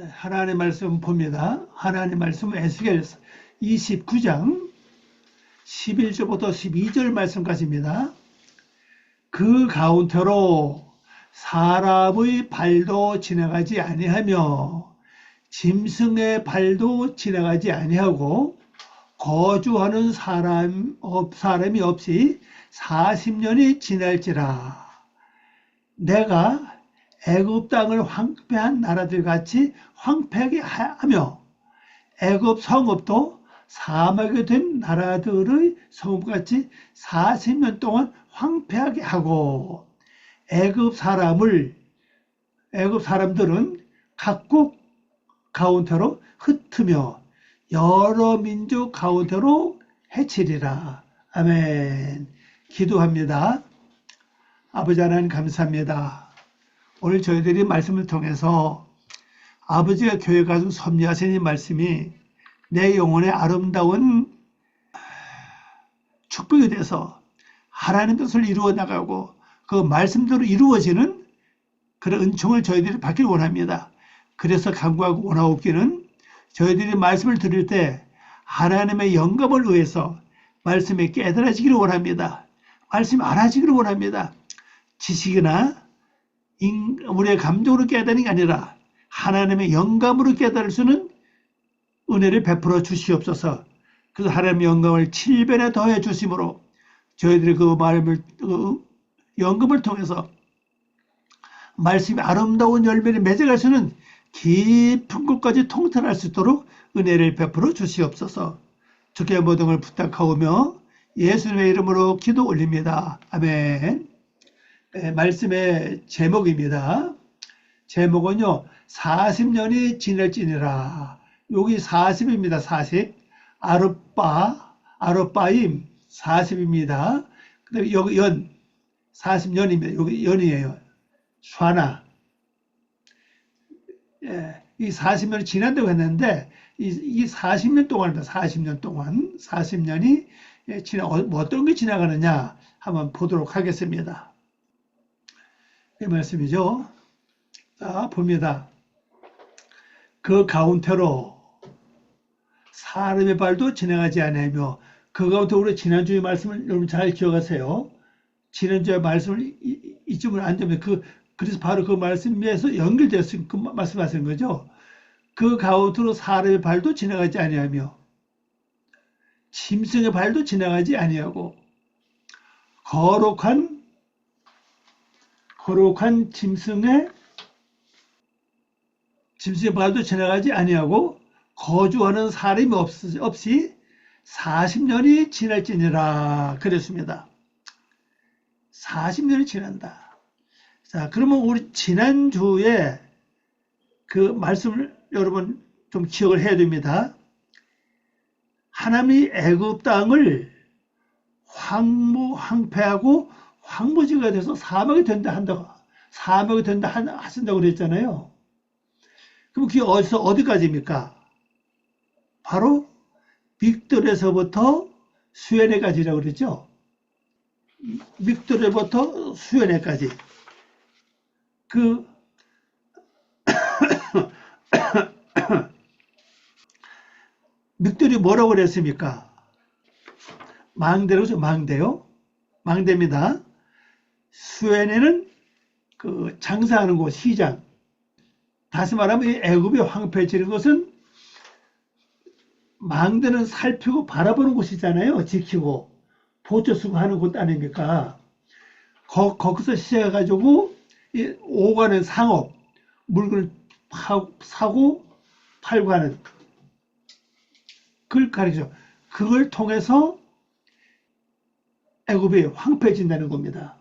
하나님의 말씀 봅니다. 하나님의 말씀 에스겔 29장 11절부터 12절 말씀까지입니다. 그 가운데로 사람의 발도 지나가지 아니하며 짐승의 발도 지나가지 아니하고 거주하는 사람이 없이 40년이 지날지라. 내가 애굽 땅을 황폐한 나라들 같이 황폐하게 하며 애굽 성읍도 사막이 된 나라들의 성읍같이 40년 동안 황폐하게 하고 애굽 사람들은 각국 가운데로 흩으며 여러 민족 가운데로 해치리라. 아멘. 기도합니다. 아버지 하나님 감사합니다. 오늘 저희들이 말씀을 통해서 아버지가 교회 가서 섭리하신 이 말씀이 내 영혼의 아름다운 축복이 돼서 하나님 뜻을 이루어 나가고 그 말씀대로 이루어지는 그런 은총을 저희들이 받기를 원합니다. 그래서 간구하고 원하옵기는 저희들이 말씀을 들을 때 하나님의 영감을 의해서 말씀에 깨달아지기를 원합니다. 말씀이 알아지기를 원합니다. 지식이나 우리의 감정으로 깨달은 게 아니라 하나님의 영감으로 깨달을 수는 은혜를 베풀어 주시옵소서. 그래서 하나님의 영감을 7배나 더해 주심으로 저희들이 그 영감을 통해서 말씀이 아름다운 열매를 맺어갈 수는 깊은 곳까지 통달할 수 있도록 은혜를 베풀어 주시옵소서. 주께 모든 걸 부탁하오며 예수님의 이름으로 기도 올립니다. 아멘. 네, 말씀의 제목입니다. 제목은요, 40년이 지날지니라. 여기 40입니다. 40. 아르바임 40입니다. 그 다음에 여기 40년입니다. 여기 연이에요. 샤나. 예, 이 40년이 지난다고 했는데, 이 40년 동안입니다. 40년 동안. 40년이 어떤 게 지나가느냐 한번 보도록 하겠습니다. 이 말씀이죠. 자, 봅니다. 그 가운데로 사람의 발도 지나가지 아니하며 그 가운데 우리 지난주의 말씀을 여러분 잘 기억하세요. 지난주의 말씀을 이쯤을 안 되면 그래서 바로 그 말씀에서 연결되었으니 그 말씀하시는 거죠. 그 가운데로 사람의 발도 지나가지 아니하며 짐승의 발도 지나가지 아니하고 거룩한 짐승의 발도 지나가지 아니하고 거주하는 사람이 없이 40년이 지날지니라 그랬습니다. 40년이 지난다. 자, 그러면 우리 지난주에 그 말씀을 여러분 좀 기억을 해야 됩니다. 하나님이 애굽 땅을 황폐하고 황무지가 돼서 사막이 된다 하신다고 그랬잖아요. 그럼 그게 어디까지입니까? 바로 믹돌에서부터 수에네까지라고 그랬죠. 믹돌에부터 수에네까지. 믹돌이 뭐라고 그랬습니까? 망대로죠. 망대입니다. 수에네는 그 장사하는 곳, 시장. 다시 말하면 애굽이 황폐해지는 것은 망대는 살피고 바라보는 곳이잖아요. 지키고 보초 쓰고 하는 곳 아닙니까? 거기서 시작해가지고 오가는 상업, 물건을 사고 팔고 하는 그걸 가리죠. 그걸 통해서 애굽이 황폐해진다는 겁니다.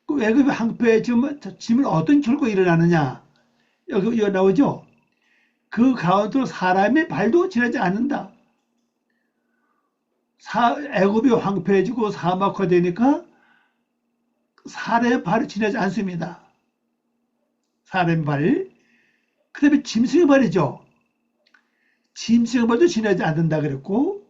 그 애굽이 황폐해지면 어떤 결과가 일어나느냐? 여기 나오죠? 그 가운데로 사람의 발도 지나지 않는다. 애굽이 황폐해지고 사막화되니까 사람의 발이 지나지 않습니다. 사람의 발. 그 다음에 짐승의 발이죠. 짐승의 발도 지나지 않는다 그랬고,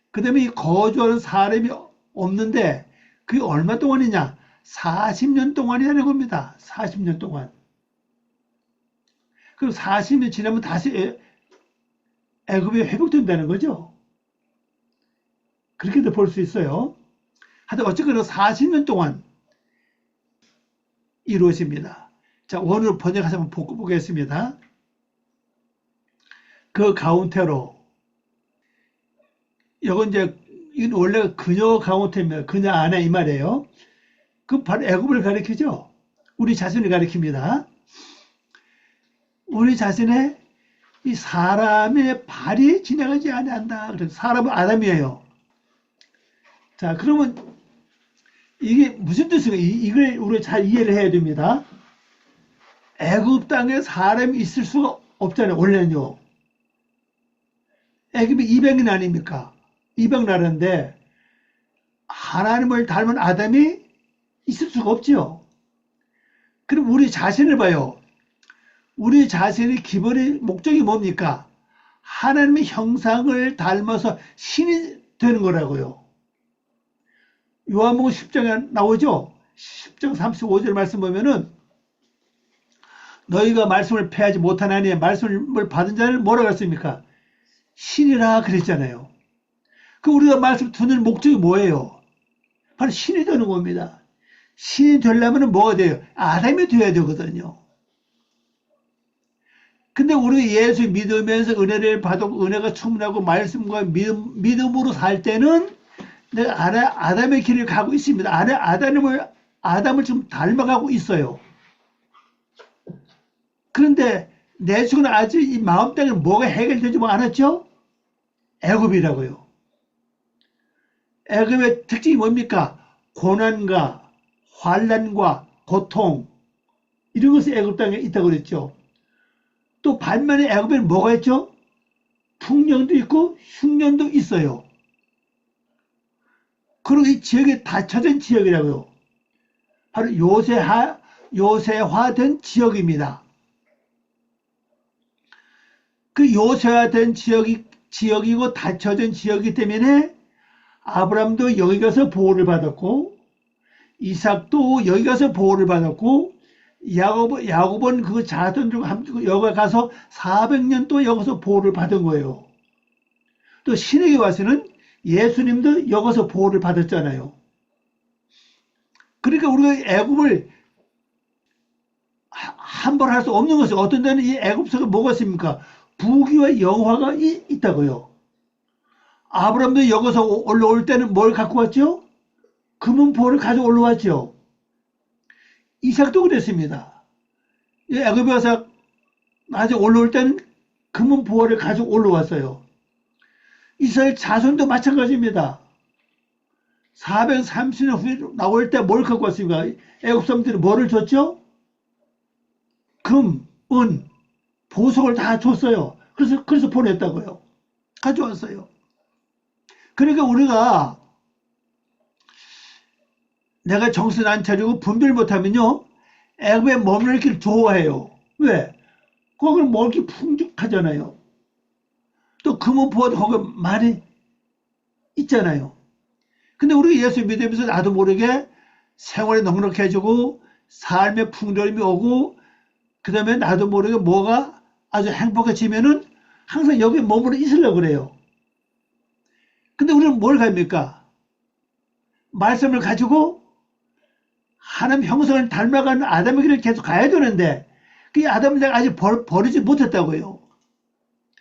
그 다음에 이 거주하는 사람이 없는데 그게 얼마 동안이냐? 40년 동안이라는 겁니다. 40년 동안. 그럼 40년 지나면 다시 애굽이 회복된다는 거죠. 그렇게도 볼 수 있어요. 하여튼 어쨌거나 40년 동안 이루어집니다. 자, 원으로 번역해서 한번 보겠습니다. 그 가운데로, 이건 이제 이건 원래 그녀 가운데입니다. 그녀 안에 이 말이에요. 그 바로 애굽을 가리키죠. 우리 자신을 가리킵니다. 우리 자신의 이 사람의 발이 지나가지 아니한다. 그래서 사람은 아담이에요. 자, 그러면 이게 무슨 뜻인가? 이걸 우리 잘 이해를 해야 됩니다. 애굽 땅에 사람이 있을 수가 없잖아요. 원래는요. 애굽이 이방인 아닙니까? 이방 나라인데 하나님을 닮은 아담이 있을 수가 없지요. 그럼 우리 자신을 봐요. 우리 자신의 기본의 목적이 뭡니까? 하나님의 형상을 닮아서 신이 되는 거라고요. 요한복음 10장에 나오죠? 10장 35절 말씀 보면은 너희가 말씀을 패하지 못하나니 말씀을 받은 자를 뭐라고 했습니까? 신이라 그랬잖아요. 그 우리가 말씀 듣는 목적이 뭐예요? 바로 신이 되는 겁니다. 신이 되려면 뭐가 돼요? 아담이 되어야 되거든요. 근데 우리가 예수 믿으면서 은혜를 받고 은혜가 충분하고 말씀과 믿음으로 살 때는 내가 아담의 길을 가고 있습니다. 아담을 좀 닮아가고 있어요. 그런데 내 속은 아직 이 마음 땅에 뭐가 해결되지 않았죠? 애굽이라고요. 애굽의 특징이 뭡니까? 고난과 환난과 고통, 이런 것이 애굽 땅에 있다고 그랬죠. 또 반면에 애굽에는 뭐가 있죠? 풍년도 있고 흉년도 있어요. 그리고 이 지역이 닫혀진 지역이라고요. 바로 요새화된 지역입니다. 그 요새화된 지역이고 닫혀진 지역이기 때문에 아브람도 여기 가서 보호를 받았고 이삭도 여기 가서 보호를 받았고 야곱은 그 자손 중 여기 가서 400년 또 여기서 보호를 받은 거예요. 또 신에게 와서는 예수님도 여기서 보호를 받았잖아요. 그러니까 우리가 애굽을 함부로 할 수 없는 것이 어떤 데는 이 애굽 속에 뭐가 있습니까? 부귀와 영화가 있다고요. 아브라함도 여기서 올라올 때는 뭘 갖고 왔죠? 금은 보호를 가지고 올라왔죠. 이삭도 그랬습니다. 애굽에 와서 나중에 올라올 때는 금은 보호를 가지고 올라왔어요. 이스라엘 자손도 마찬가지입니다. 430년 후에 나올 때 뭘 갖고 왔습니까? 애굽 사람들이 뭐를 줬죠? 금, 은, 보석을 다 줬어요. 그래서 보냈다고요. 가져왔어요. 그러니까 우리가 내가 정신 안 차리고 분별 못하면요, 애굽에 머무르기를 좋아해요. 왜? 거기는 먹을 게 풍족하잖아요. 또 금은 보호도 거기 많이 있잖아요. 근데 우리가 예수 믿으면서 나도 모르게 생활이 넉넉해지고 삶의 풍요로움이 오고 그 다음에 나도 모르게 뭐가 아주 행복해지면은 항상 여기 머물러 있으려고 그래요. 근데 우리는 뭘 갑니까? 말씀을 가지고 하나님 형상을 닮아가는 아담의 길을 계속 가야 되는데 그 아담을 내가 아직 버리지 못했다고요.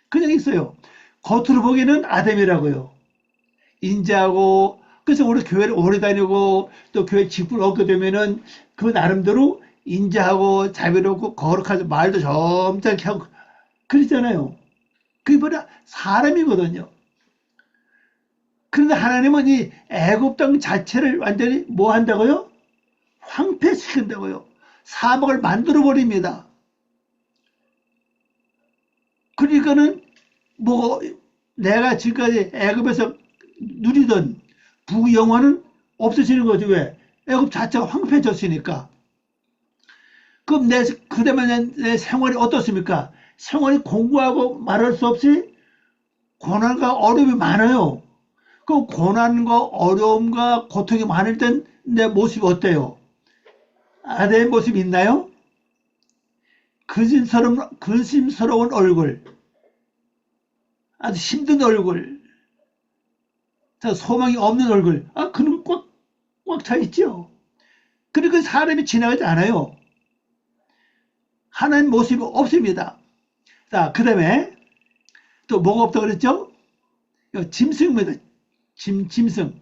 그냥 있어요. 겉으로 보기에는 아담이라고요. 인자하고 그래서 우리 교회를 오래 다니고 또 교회 직분을 얻게 되면은 그 나름대로 인자하고 자비롭고 거룩하고 말도 점잖게 하고 그러잖아요. 그게 뭐냐? 사람이거든요. 그런데 하나님은 이 애굽 땅 자체를 완전히 뭐 한다고요? 황폐시킨다고요. 사막을 만들어 버립니다. 그러니까는 뭐 내가 지금까지 애굽에서 누리던 부영화는 없어지는 거죠. 왜? 애굽 자체가 황폐해졌으니까. 그럼 그다음에 내 생활이 어떻습니까? 생활이 공부하고 말할 수 없이 고난과 어려움이 많아요. 그 고난과 어려움과 고통이 많을 땐 내 모습이 어때요? 아내의 모습이 있나요? 근심스러운 얼굴, 아주 힘든 얼굴, 소망이 없는 얼굴, 그는 꽉 차 있죠. 그리고 사람이 지나가지 않아요. 하나님 모습이 없습니다. 자, 그 다음에 또 뭐가 없다고 그랬죠? 짐승입니다. 짐승.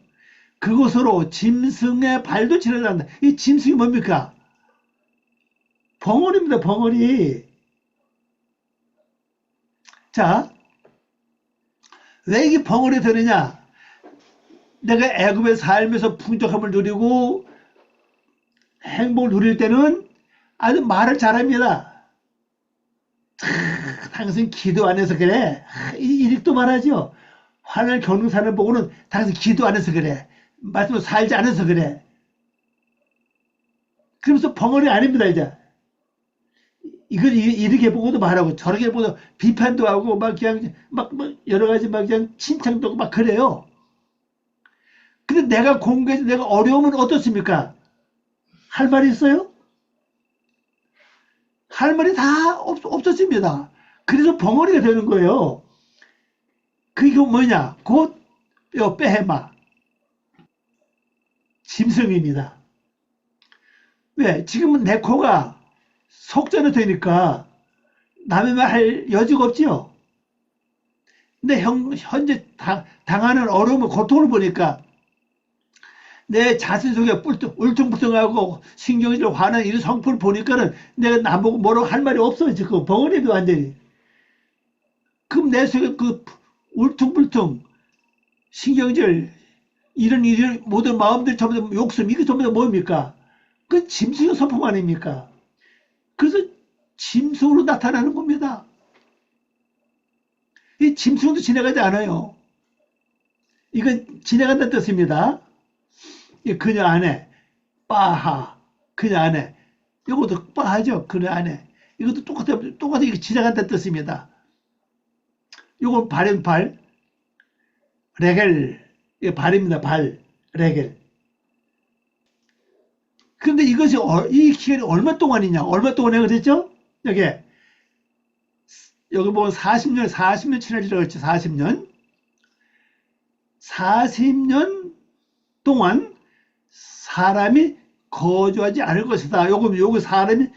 그곳으로 짐승의 발도 지나지 않는다. 이 짐승이 뭡니까? 벙어리입니다. 벙어리. 자, 왜 이게 벙어리 되느냐? 내가 애굽에 살면서 풍족함을 누리고 행복을 누릴 때는 아주 말을 잘합니다. 당신 기도 안 해서 그래. 이렇게 말하죠. 화날 경사를 보고는 당신 기도 안 해서 그래. 말씀을 살지 않아서 그래. 그러면서 벙어리 아닙니다, 이제. 이걸 이렇게 보고도 말하고 저렇게 보고도 비판도 하고 막 그냥 막 여러 가지 막 그냥 칭찬도 하고 막 그래요. 근데 내가 공부해서 내가 어려우면 어떻습니까? 할 말이 있어요? 할 말이 다 없어집니다. 그래서 벙어리가 되는 거예요. 그게 뭐냐? 곧 빼해마. 짐승입니다. 왜? 지금은 내 코가 속전이 되니까 남의 말 할 여지가 없지요. 근데 현재 당하는 어려움을 고통을 보니까 내 자신 속에 울퉁불퉁하고 신경질 화나는 이런 성품을 보니까는 내가 나보고 뭐라고 할 말이 없어요. 지금 벙어리도 완전히. 그럼 내 속에 그 울퉁불퉁 신경질 이런 모든 마음들 전부 다 욕심 이게 전부 다 뭡니까? 그 짐승의 성품 아닙니까? 그래서 짐승으로 나타나는 겁니다. 이 짐승도 지나가지 않아요. 이건 지나간다는 뜻입니다. 그녀 안에 빠하 그녀 안에 이것도 빠하죠. 그녀 안에 이것도 똑같이 이게 지나간다는 뜻입니다. 이건 발은 발 레겔 이게 발입니다. 발 레겔. 그런데 이것이 이 기간이 얼마 동안이냐? 얼마 동안에 그랬죠? 여기 보면 40년 지나리라고 했죠. 40년. 40년 동안 사람이 거주하지 않을 것이다. 요거 사람이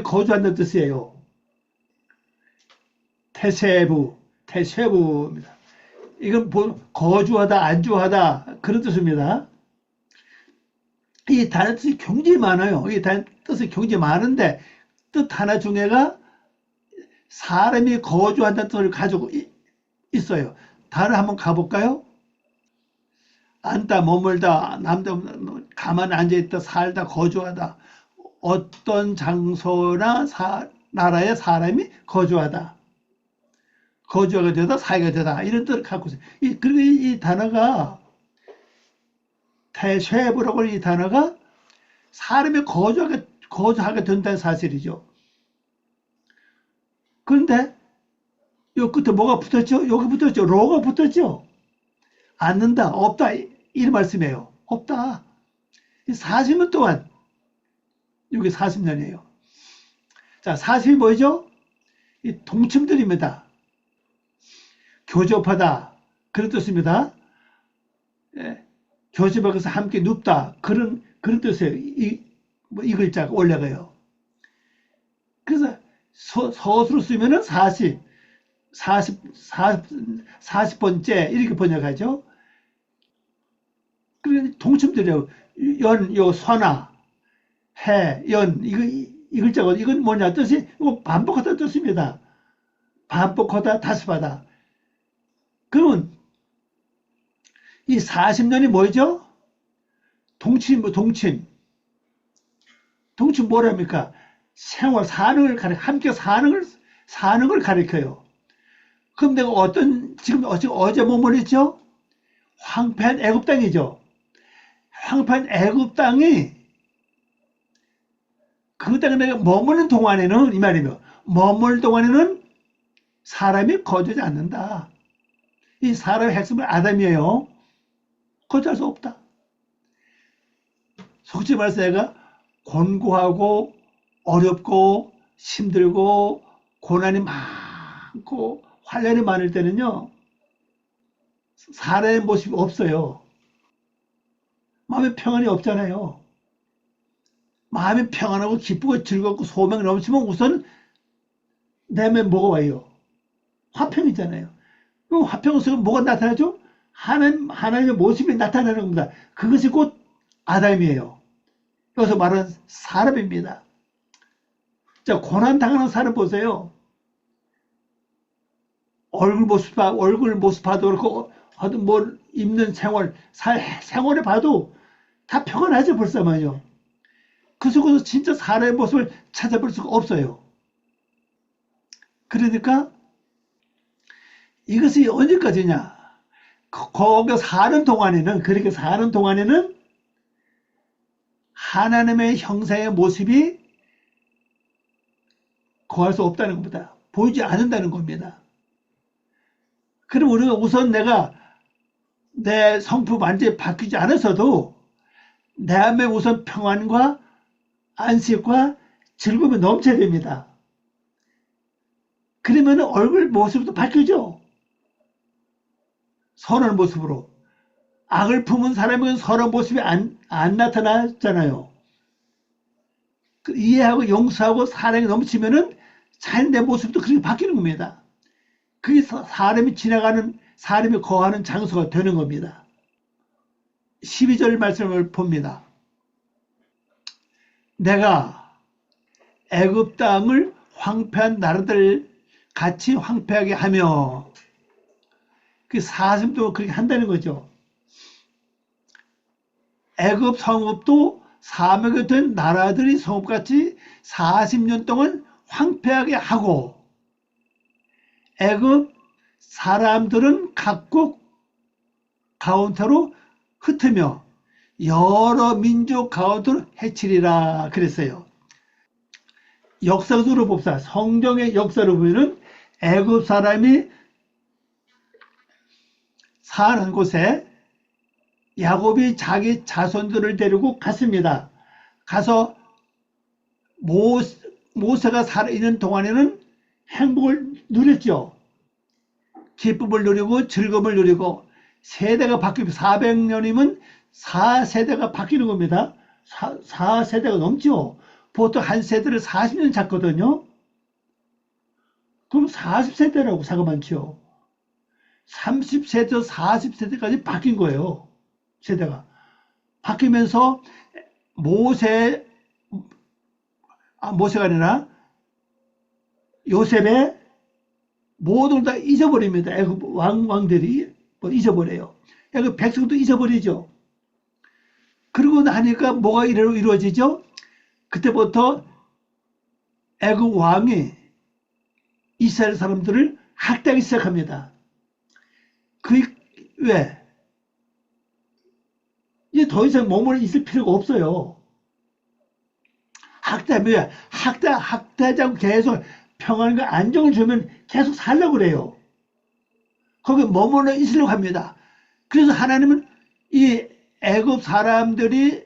거주한다는 뜻이에요. 태세부입니다. 이건 거주하다, 안주하다 그런 뜻입니다. 이 단어 뜻이 굉장히 많아요. 이 단어 뜻이 굉장히 많은데 뜻 하나 중에가 사람이 거주한다는 뜻을 가지고 있어요. 단어 한번 가볼까요? 앉다, 머물다, 가만히 앉아있다, 살다, 거주하다. 어떤 장소나 나라에 사람이 거주하다. 거주하게 되다, 살게 되다. 이런 뜻을 갖고 있어요. 그리고 이 단어가 태쉐브라고 하는 이 단어가 사람이 거주하게 된다는 사실이죠. 그런데 요 끝에 뭐가 붙었죠? 여기 붙었죠? 로가 붙었죠? 않는다, 없다 이 말씀이에요. 없다. 40년 동안 여기 40년이에요. 자, 40이 뭐죠? 이 동침들입니다. 교접하다 그런 뜻입니다. 예, 교접하면서 함께 눕다 그런 뜻이에요. 이 글자가 올라가요. 그래서 서술로 쓰면은 40번째 이렇게 번역하죠. 그리고 동침들이에요. 선화, 해, 이 글자가 이건 뭐냐 뜻이 이거 반복하다 뜻입니다. 반복하다, 다습하다. 그러면 이 40년이 뭐죠? 동침 뭐랍니까? 생활, 함께 사는 걸 가리켜요. 그럼 내가 지금 어제 머물렀죠? 황폐한 애굽 땅이죠. 황폐한 애굽 땅이 그 땅에 내가 머무는 동안에는 이 말이며 머물 동안에는 사람이 거주하지 않는다. 이 사람의 핵심은 아담이에요. 거주할 수 없다. 솔직히 말해서 내가 곤고하고 어렵고 힘들고 고난이 많고 환란이 많을 때는요, 사람의 모습이 없어요. 마음에 평안이 없잖아요. 마음이 평안하고 기쁘고 즐겁고 소망이 넘치면 우선 내면 뭐가 와요? 화평이잖아요. 그럼 화평 속에 뭐가 나타나죠? 하나님의 모습이 나타나는 겁니다. 그것이 곧 아담이에요. 여기서 말하는 사람입니다. 자, 고난당하는 사람 보세요. 얼굴 모습 봐도 그렇고, 하여튼 뭘 입는 생활에 봐도 다 평안하죠, 벌써만요. 그 속에서 진짜 사람의 모습을 찾아볼 수가 없어요. 그러니까 이것이 언제까지냐? 거기 사는 동안에는, 그렇게 사는 동안에는 하나님의 형상의 모습이 거할 수 없다는 겁니다. 보이지 않는다는 겁니다. 그럼 우리가 우선 내 성품 완전히 바뀌지 않았어도 내 안에 우선 평안과 안식과 즐거움이 넘쳐야 됩니다. 그러면 얼굴 모습도 바뀌죠. 선한 모습으로. 악을 품은 사람에게는 선한 모습이 안 나타나잖아요. 이해하고 용서하고 사랑이 넘치면은 자연의 모습도 그렇게 바뀌는 겁니다. 그게 사람이 거하는 장소가 되는 겁니다. 12절 말씀을 봅니다. 내가 애굽 땅을 황폐한 나라들 같이 황폐하게 하며, 그 40도 그렇게 한다는 거죠. 애굽 성읍도 사막에 된 나라들이 성읍같이 40년 동안 황폐하게 하고, 애굽 사람들은 각국 가운데로 흩으며 여러 민족 가운데로 해치리라 그랬어요. 역사적으로 봅시다. 성경의 역사를 보면은 애굽 사람이 사는 곳에 야곱이 자기 자손들을 데리고 갔습니다. 가서 모세가 살아있는 동안에는 행복을 누렸죠. 기쁨을 누리고 즐거움을 누리고, 세대가 바뀌고 400년이면 4세대가 바뀌는 겁니다. 4세대가 넘죠. 보통 한 세대를 40년 잡거든요. 그럼 40세대라고 사가 많죠. 30세대, 40세대까지 바뀐 거예요. 세대가. 바뀌면서 모세가 아니라 요셉의 모든 다 잊어버립니다. 애굽 왕들이 잊어버려요. 애굽 백성도 잊어버리죠. 그러고 나니까 뭐가 이루어지죠? 그때부터 애굽 왕이 이스라엘 사람들을 학대하기 시작합니다. 왜? 이제 더 이상 머물러 있을 필요가 없어요. 학대하면 학대하지 않고 계속 평안과 안정을 주면 계속 살려고 그래요. 거기 머물러 있으려고 합니다. 그래서 하나님은 이 애굽 사람들이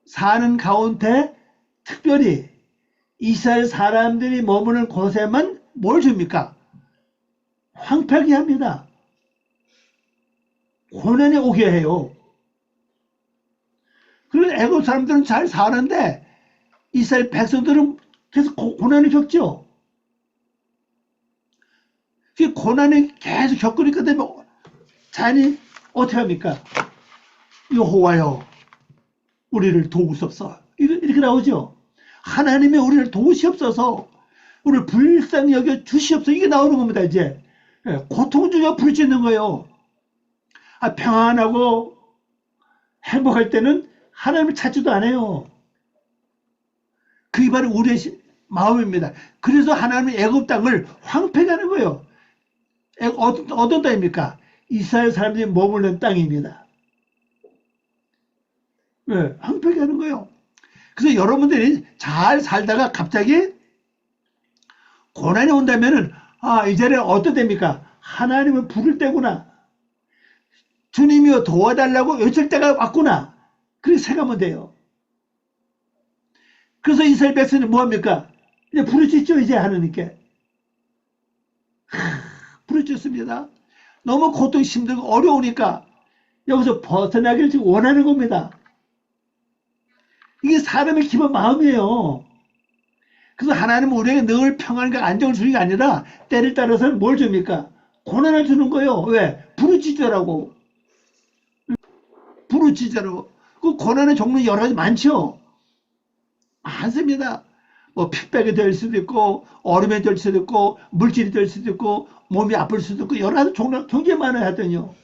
사는 가운데 특별히 이스라엘 사람들이 머무는 곳에만 뭘 줍니까? 황폐하게 합니다. 고난이 오게 해요. 그리고 애굽 사람들은 잘 사는데 이스라엘 백성들은 계속 고난을 겪죠. 그 고난을 계속 겪으니까 자연히 어떻게 합니까? 여호와여, 우리를 도우소서. 이렇게 나오죠. 하나님이 우리를 도우시옵소서, 우리를 불쌍히 여겨 주시옵소서. 이게 나오는 겁니다. 이제 고통 중에 부르짖는 거예요. 평안하고 행복할 때는 하나님을 찾지도 않아요. 그게 바로 우리의 마음입니다. 그래서 하나님은 애굽 땅을 황폐하게 하는 거예요. 어떤 땅입니까? 이스라엘 사람들이 머무는 땅입니다. 왜? 황폐하게 하는 거예요. 그래서 여러분들이 잘 살다가 갑자기 고난이 온다면은, 이제는 어떤 때입니까? 하나님을 부를 때구나. 주님이여 도와달라고 외칠 때가 왔구나. 그렇게 생각하면 돼요. 그래서 이스라엘 백성은 뭐합니까? 이제 부르짖죠, 이제 하나님께. 부르짖습니다. 너무 고통이 힘들고 어려우니까 여기서 벗어나기를 지금 원하는 겁니다. 이게 사람의 기본 마음이에요. 그래서 하나님은 우리에게 늘 평안과 안정을 주는 게 아니라 때를 따라서는 뭘 줍니까? 고난을 주는 거예요. 왜? 부르짖으라고. 부르짖으라고. 그 고난의 종류 여러 가지 많죠. 많습니다. 뭐 핍박이 될 수도 있고 얼음이 될 수도 있고 물질이 될 수도 있고 몸이 아플 수도 있고 여러 가지 종류 굉장히 많아야 하더니요.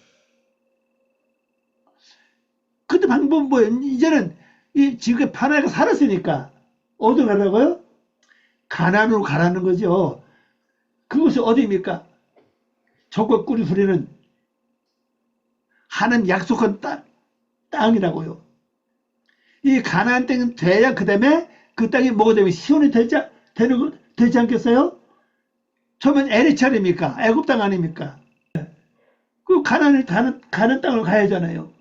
그때 방법은 뭐예요? 이제는 이 지구에 편하게 살았으니까 어디로 가라고요? 가나안으로 가라는 거죠. 그것이 어디입니까? 적과 꿀이 흐르는 하나님 약속한 땅이라고요. 이 가나안 땅은 돼야 그 다음에 그 땅이 뭐가 되면 시온이 되지 않겠어요? 처음엔 에리차입니까? 애굽 땅 아닙니까? 그 가는 땅을 가야 하잖아요.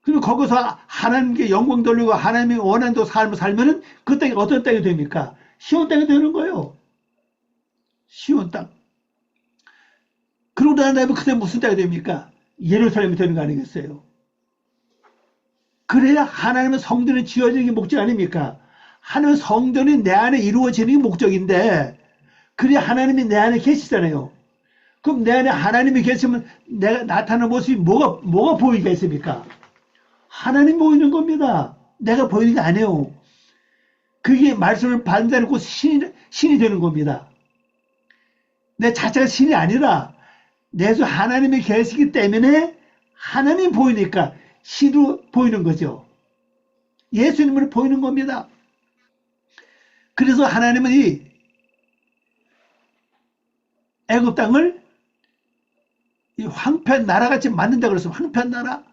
그리고 거기서 하나님께 영광 돌리고 하나님이 원하는 대로 삶을 살면은 그 땅이 어떤 땅이 됩니까? 시온 땅이 되는 거예요. 시온 땅. 그러고 난 다음에 그때 무슨 땅이 됩니까? 예루살렘이 되는 거 아니겠어요? 그래야 하나님의 성전이 지어지는 게 목적 아닙니까? 하나님의 성전이 내 안에 이루어지는 게 목적인데 그래야 하나님이 내 안에 계시잖아요. 그럼 내 안에 하나님이 계시면 내가 나타나는 모습이 뭐가 보이겠습니까? 하나님 보이는 겁니다. 내가 보이는 게 아니에요. 그게 말씀을 받는다고 신이 되는 겁니다. 내 자체가 신이 아니라 내서 하나님이 계시기 때문에 하나님이 보이니까 신으로 보이는 거죠. 예수님으로 보이는 겁니다. 그래서 하나님은 이 애굽 땅을 이 황폐한 나라같이 만든다고 그랬어요. 황폐한 나라.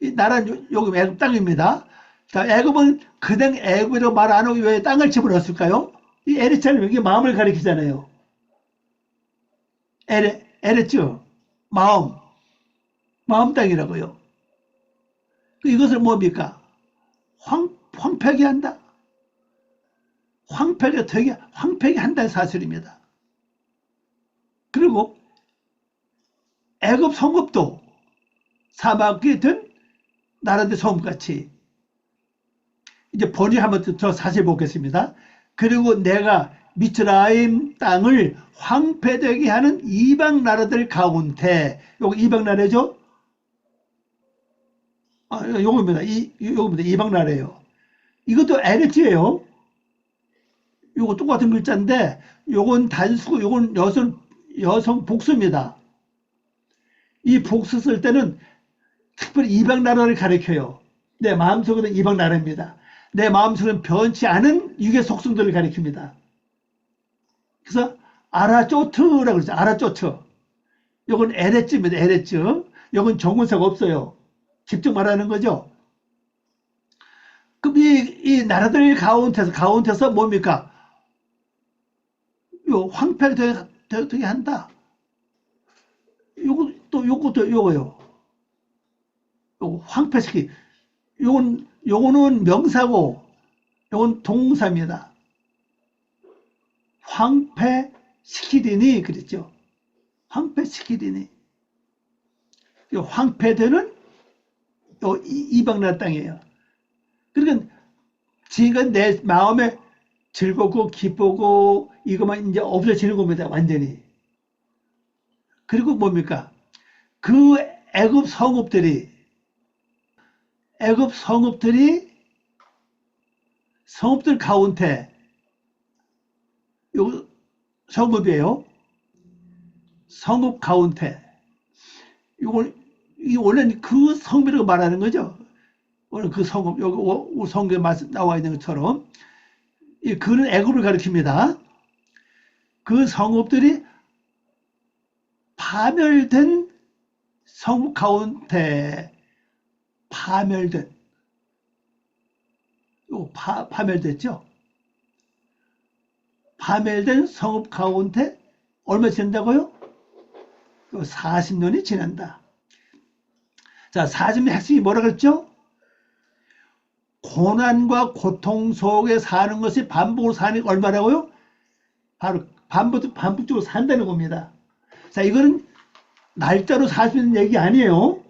이 나라는 여기 애굽 땅입니다. 자, 애굽은 그냥 애굽이라고 말 안 하고 왜 땅을 집어넣었을까요? 이 에레츠는 이게 마음을 가리키잖아요. 에레츠, 마음 땅이라고요. 이것을 뭡니까? 황폐하게 한다. 황폐하게 한다는 사실입니다. 그리고 애굽 성읍도 사막이 된 나라들 성읍같이 이제 번역 한번 더 자세히 보겠습니다. 그리고 내가 미츠라임 땅을 황폐되게 하는 이방 나라들 가운데 요거 이방 나라죠? 요겁니다. 요겁니다. 이방 나라예요. 이것도 에레츠예요. 요거 똑같은 글자인데 요건 단수고 요건 여성 복수입니다. 이 복수 쓸 때는 특별히 이방 나라를 가리켜요. 내 마음속에는 이방 나라입니다. 내 마음속에는 변치 않은 육의 속성들을 가리킵니다. 그래서 아라쪼트라고 그러죠. 아라쪼트. 요건 에레츠입니다. 에레츠. 요건 정문사가 없어요. 직접 말하는 거죠. 그럼 이 나라들 가운데서 뭡니까? 요 황폐하게 되게 한다. 요것도 요거요. 요거 황폐시키. 요거는 명사고, 요건 동사입니다. 황폐시키리니 그랬죠. 황폐시키리니. 요 황폐되는 요 이방 나라 땅이에요. 그러니까 지금 내 마음에 즐겁고 기쁘고 이것만 이제 없어지는 겁니다. 완전히. 그리고 뭡니까? 그 애굽 성읍들 가운데 요 성읍이에요. 성읍 가운데 이 원래는 그 성읍이라고 말하는 거죠. 오늘 그 성읍 여기 성경에 나와 있는 것처럼 그는 애굽을 가리킵니다. 그 성읍들이 파멸된 성읍 가운데 파멸됐죠. 파멸된 성읍 가운데 얼마 지난다고요? 40년이 지난다. 자, 40년 핵심이 뭐라 그랬죠? 고난과 고통 속에 사는 것이 반복으로 사는 게 얼마라고요? 바로 반복적으로 산다는 겁니다. 자, 이거는 날짜로 살 수 있는 얘기 아니에요.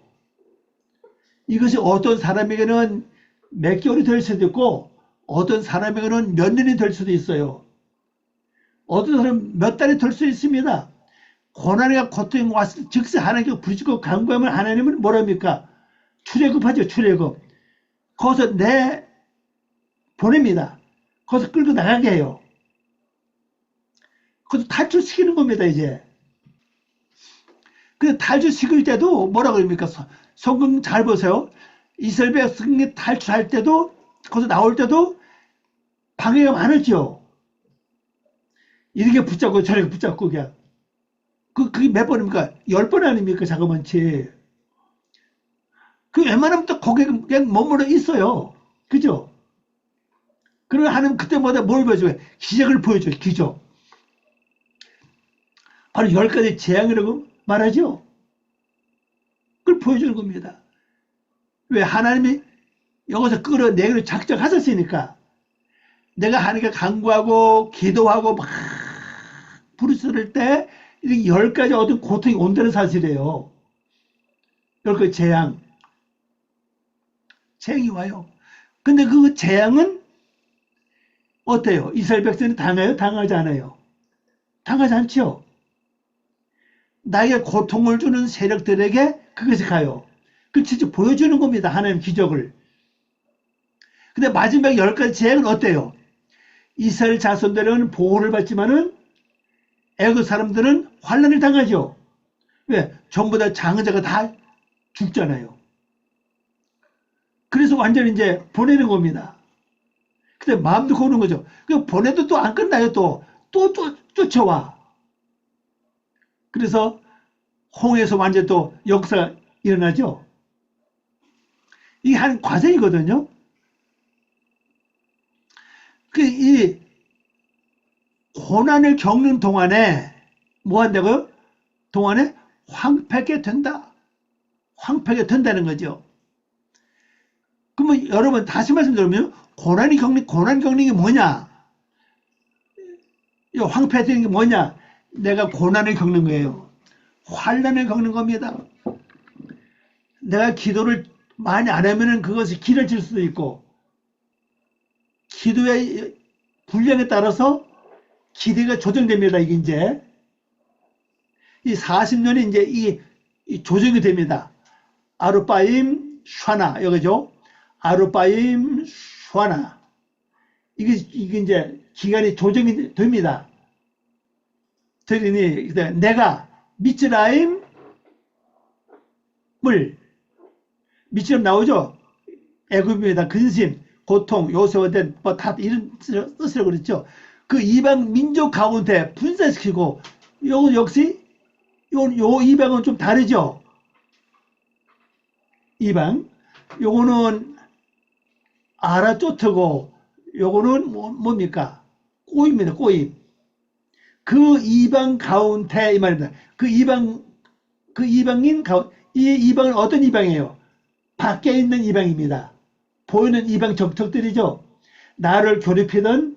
이것이 어떤 사람에게는 몇 개월이 될 수도 있고 어떤 사람에게는 몇 년이 될 수도 있어요. 어떤 사람은 몇 달이 될 수 있습니다. 고난과 고통이 왔을 때 즉시 하나님께 부르짖고 간구하면 하나님은 뭐랍니까? 출애굽하죠. 출애굽. 거기서 보냅니다. 거기서 끌고 나가게 해요. 거기서 탈출시키는 겁니다. 이제. 그 탈출시킬 때도 뭐라고 합니까? 성경 잘 보세요. 이스라엘 백성이 탈출할 때도 거기서 나올 때도 방해가 많았죠. 이렇게 붙잡고 저렇게 붙잡고 그냥. 그게 몇 번입니까? 10번 아닙니까? 자그만치. 그 웬만하면 또 거기에 그냥 머물러 있어요. 그죠? 그러나 하나님 그때마다 뭘 보여줘요? 기적을 보여줘요. 기적. 바로 10가지 재앙이라고 말하죠. 그걸 보여주는 겁니다. 왜? 하나님이 여기서 끌어내기로 작정하셨으니까. 내가 하나님께 간구하고 기도하고 막 부르짖을 때 이렇게 10가지 어떤 고통이 온다는 사실이에요. 10가지 재앙이 와요. 근데 그 재앙은 어때요? 이스라엘 백성이 당해요? 당하지 않아요? 당하지 않죠? 나에게 고통을 주는 세력들에게 그것이 가요. 그 진짜 보여주는 겁니다. 하나님 기적을. 근데 마지막 10가지 재앙은 어때요? 이스라엘 자손들은 보호를 받지만은 애굽 사람들은 환난을 당하죠. 왜? 전부 다 장자가 다 죽잖아요. 그래서 완전히 이제 보내는 겁니다. 근데 마음도 고는 거죠. 그 보내도 또 안 끝나요. 또 쫓아와. 그래서 홍해에서 완전 또 역사가 일어나죠. 이게 한 과정이거든요. 이 고난을 겪는 동안에 뭐 한다고요? 동안에 황폐하게 된다. 황폐하게 된다는 거죠. 그러면 여러분 다시 말씀드리면 고난 겪는 게 뭐냐? 황폐되는 게 뭐냐? 내가 고난을 겪는 거예요. 환난을 겪는 겁니다. 내가 기도를 많이 안 하면은 그것이 길어질 수도 있고 기도의 분량에 따라서 기대가 조정됩니다. 이게 이제 이 40년이 이제 이 조정이 됩니다. 아루바임 샤나 여기죠. 아루바임 샤나 이게 이제 기간이 조정이 됩니다. 그러니 내가 미츠라임 미츠라임 나오죠. 애굽입니다. 근심, 고통, 요새화된 뭐 다 이런 뜻이라고 그랬죠. 그 이방 민족 가운데 분산시키고 요 역시 요 이방은 좀 다르죠. 이방 요거는 아라쪼트고 요거는 뭡니까? 꼬입니다. 꼬입. 그 이방 가운데 이 말입니다. 그 이방인 가운데 이 이방은 어떤 이방이에요? 밖에 있는 이방입니다. 보이는 이방 적적들이죠. 나를 괴롭히던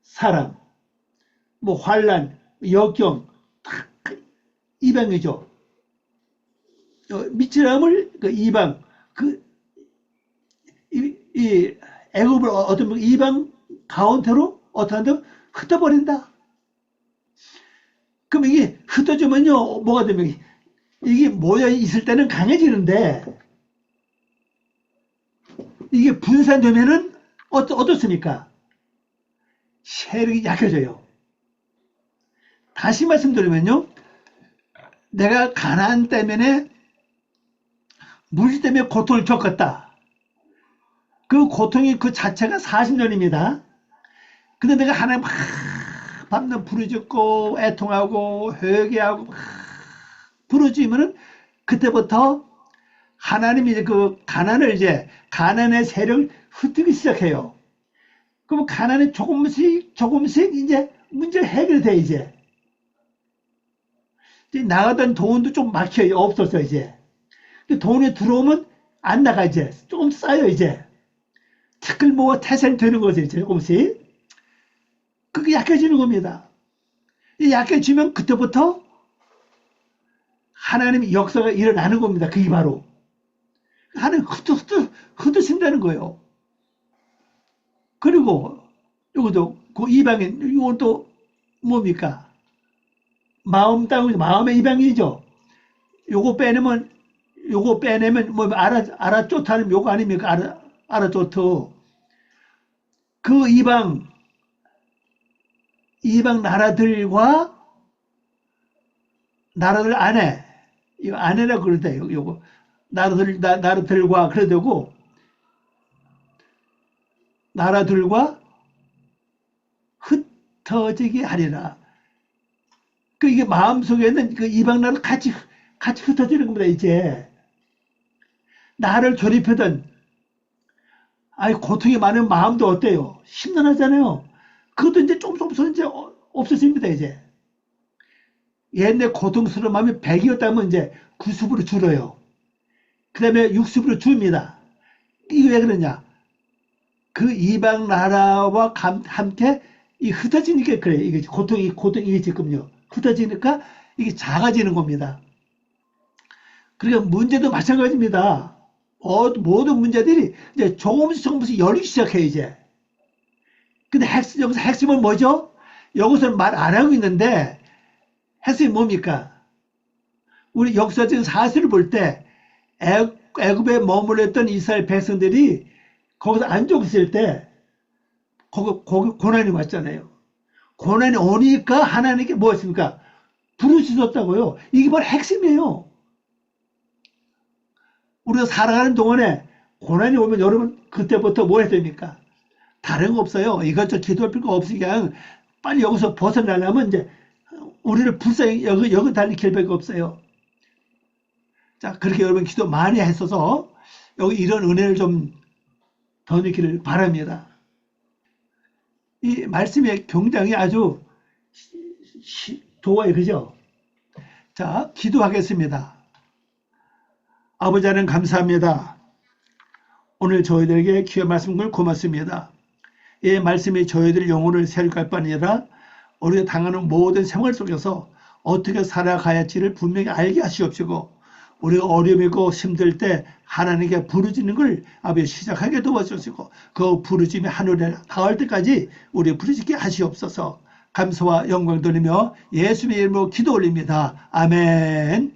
사람, 뭐 환란, 역경 다 이방이죠. 미츠람을 그 이방 이 애굽을 어떤 이방 가운데로 어떻게 흩어버린다. 그럼 이게 흩어지면요 뭐가 되면 이게 모여 있을 때는 강해지는데 이게 분산되면은 어떻습니까? 세력이 약해져요. 다시 말씀드리면요, 내가 가난 때문에 물질 때문에 고통을 겪었다. 그 고통이 그 자체가 40년입니다. 근데 내가 하나님 막 밤낮 부르짖고 애통하고 회개하고 막 부르짖으면은 그때부터 하나님이 이제 그 가난의 세력을 흩뜨기 시작해요. 그럼 가난이 조금씩 이제 문제가 해결돼 이제 나가던 돈도 좀 막혀요. 없었어 이제. 돈이 들어오면 안 나가 이제 조금 쌓여 이제. 댓글 모아 태생이 되는 거죠. 조금씩. 그게 약해지는 겁니다. 이 약해지면 그때부터 하나님의 역사가 일어나는 겁니다. 그게 바로. 하나님 흩으신다는 거예요. 그리고 이것도 그 이방인, 이것도 뭡니까? 마음의 이방인이죠. 요거 빼내면 뭐 아라쪼타는 요거 아닙니까? 아라쪼트. 그 이방 나라들 안에, 이거 안에라고 그러대요. 요거 나라들과 그래 되고, 나라들과 흩어지게 하리라. 그 이게 마음속에는 그 이방 나라 같이 흩어지는 겁니다. 이제 나를 조립하던 고통이 많은 마음도 어때요? 심란하잖아요. 그것도 이제 조금씩 이제 없어집니다. 이제 옛날 고통스러운 마음이 100이었다면 이제 90으로 줄어요. 그 다음에 60으로 줍니다. 이게 왜 그러냐? 그 이방 나라와 함께 흩어지니까 그래요. 이게 고통이 지금요. 흩어지니까 이게 작아지는 겁니다. 그러니까 문제도 마찬가지입니다. 모든 문제들이 이제 조금씩 열리기 시작해요, 이제. 근데 여기서 핵심은 뭐죠? 여기서는 말 안 하고 있는데, 핵심이 뭡니까? 우리 역사적인 사실을 볼 때, 애굽에 머물렀던 이스라엘 백성들이 거기서 안정 있을 때, 거기 고난이 왔잖아요. 고난이 오니까 하나님께 뭐 했습니까? 부르짖었다고요. 이게 바로 핵심이에요. 우리가 살아가는 동안에 고난이 오면 여러분 그때부터 뭐 해야 됩니까? 다른 거 없어요. 이것저것 기도할 필요가 없으니까 빨리 여기서 벗어나려면 이제 우리를 불쌍히 여기 달릴 길밖에 없어요. 자, 그렇게 여러분 기도 많이 했어서 여기 이런 은혜를 좀 더 느끼를 바랍니다. 이 말씀의 경장이 아주 도와요. 그죠? 자, 기도하겠습니다. 아버지 하나님 감사합니다. 오늘 저희들에게 귀한 말씀을 고맙습니다. 이 말씀이 저희들 영혼을 세울까 뿐 아니라 우리가 당하는 모든 생활 속에서 어떻게 살아가야 할지를 분명히 알게 하시옵시고 우리가 어려움이고 힘들 때 하나님께 부르짖는 걸 아버지 시작하게 도와주시고 그 부르짖음이 하늘에 닿을 때까지 우리 부르짖게 하시옵소서. 감사와 영광 돌리며 예수님의 이름으로 기도 올립니다. 아멘.